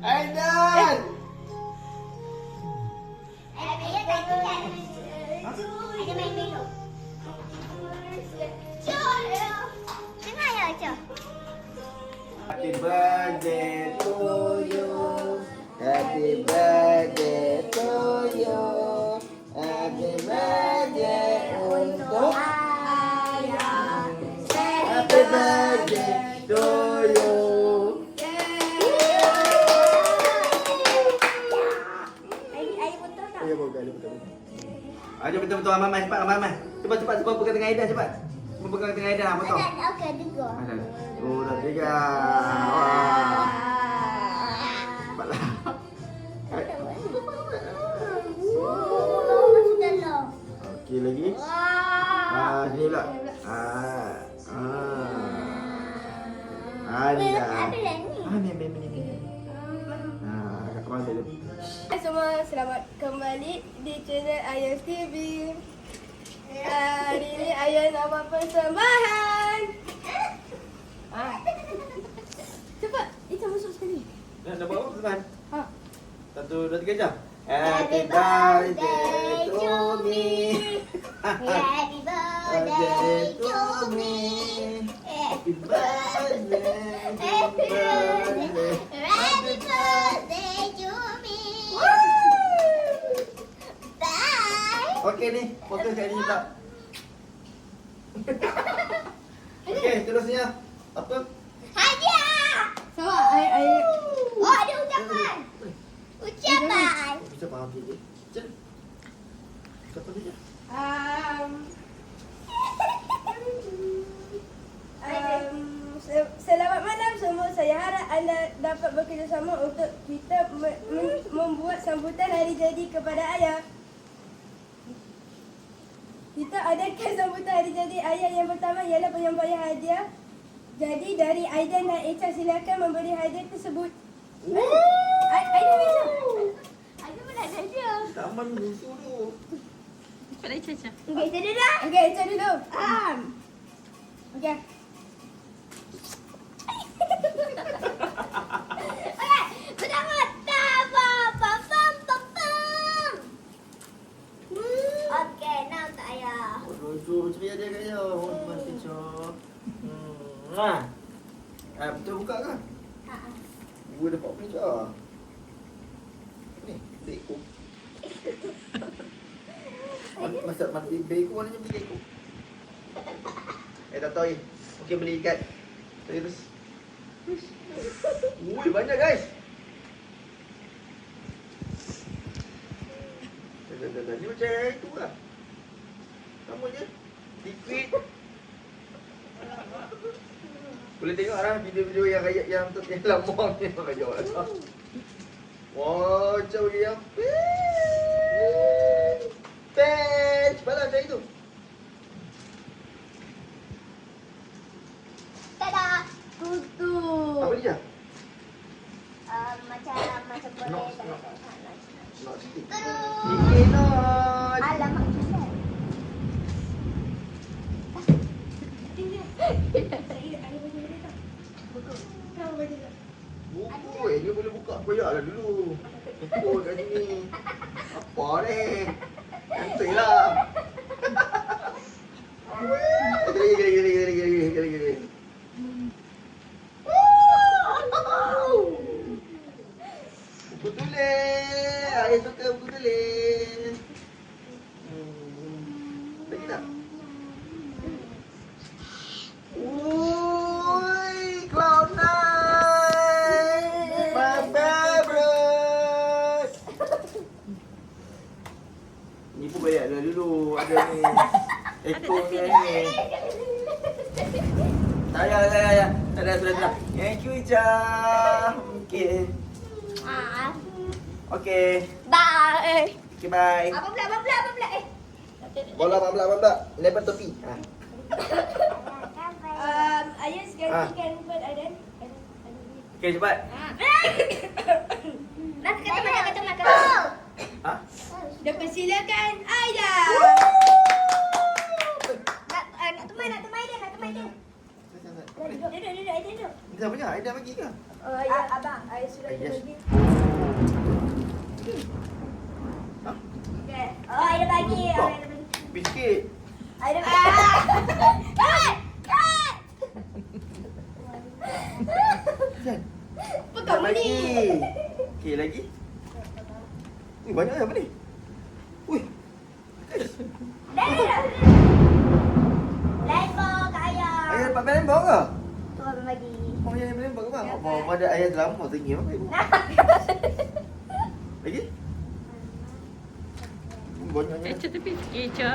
Aidan! Ayah tak ingat. Ada main belok. Dengar ya, Cok. Happy birthday to you. Happy birthday to you. Happy birthday untuk Ayah. Happy birthday to you. Ayah betul tak? Ya, betul, betul. Ayo betul-betul Mama cepat Mama. Cepat pegang tengah Aidan cepat. Pegang tengah Aidan betul. Okey, dengar. Ada. Oh, dah tiga. Wah. Cepatlah. Masuk dalam. Okey lagi. Sini pula. Ni dah. Ni. Kat mana tu? Hai semua, selamat kembali di channel Ayah TV. Hari ini Ayah nak buat persembahan. Cepat, Ita masuk sekali. Nak buat apa teman? Ha. 1, 2, 3 jam. Happy birthday to me. Happy birthday to me. Happy birthday. Happy birthday. Happy birthday to me. Bye. Okey ni, fokus kat ni tak. Okey, terusnya apa? Hadiah. Sama, Ayah. Oh, ada ucapan. Ucapan. Bisa faham dia. Cek. Kata dia. Selamat malam semua. Saya harap anda dapat bekerjasama untuk kita membuat sambutan hari jadi kepada Ayah. Kita adakan sambutan hari jadi Ayah yang pertama ialah penyampaian hadiah. Jadi dari Aidan dan Echa silakan memberi hadiah tersebut. Aidan bisa. Aku pun nak hadiah. Taman musuh tu. Okey, kita dulu. Okey, Echa dulu. Okey. Okey, pertama pam. Okey, now untuk ayah. Aduh, ceria dia kat dia. Oh, mati cok. Betul buka kan? Gua dapat pecah. Ni, beko. Masa mati beko mana beli beko? Tak tahu. Okey beli ikat. Terus. Ui, banyak guys. Dah. Ni macam itu lah. Sama je. Liquid. Boleh tengok lah video-video yang kayak yang untuk yang lama ni pakai jawab lah. Wah, macam bagi yang pen. Cepatlah macam itu. Tada. Tutup. Apa dia? Macam boleh. Nak sikit. Terus. Sikit not. Alamak kita. Buku dia boleh buka koyak lah dulu. Buku kat sini. Apa ni? Cantik lah. Gini. Buku tulis. Ayah suka buku tulis. Lagi tak? Ui, Cloud9, my favorite. Ni pun bayar dah dulu. Ada ni. Ekornya ni. Saya. Sudah. Thank you, Ica. Okay. Okay. Bye. Okay, bye. Apa pula? Bola. Lepas topi. Ayah gantikan buat Aidan. Okay, cepat. Nak kata makan. Ha? Dipersilakan Aidan. Nak teman dia. Duduk, Aida duduk. Dah punya, Aida bagi ke? Abang, I sudah Yes. bagi. Ha? Okay. Oh, Aida bagi. Buka. Aida bagi. Biskit. Aida bagi. Cut! Cut! Kan? Apa Dah kamu bagi. ni? Okey, lagi. Banyak apa ni? Ui. Dah. Lembong kat ayah. Ayah dapat melembong ke? Tu abang bagi. Oh, ayah melembong ke bang? Ya, Oh, ada ayah lama tinggi apa ibu? Lagi? Banyaknya. Echa tepi. Echa.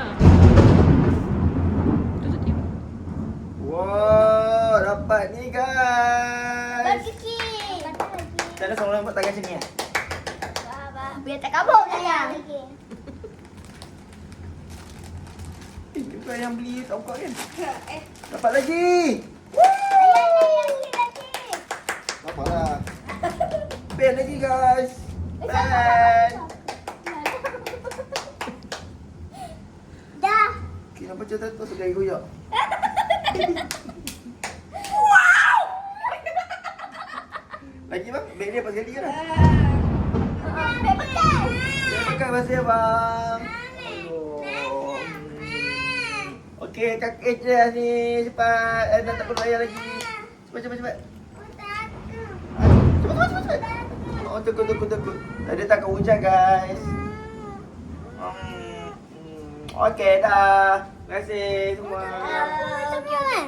Tutup dia. Wow, dapat ni guys. Bagi sikit. Tak ada seorang buat tangan macam ni. Biar tak kabur sayang. Itu yang beli tak buka kan? Eh. Dapat lagi. Ayah lagi. Sabarlah. Pen lagi guys. Pen. Dah. Okay, nampak macam tu sekali goyak. Lagi bang? Beg dia pas sekali ke dah? Beg bekas. Terima kasih bang. Aduh. Okey, Kak Eja ni cepat. Dah tak perlu bayar lagi. Cepat. Cepat. Oh, tunggu. Dia takut hujan guys. Okey dah. Terima kasih semua. Semua.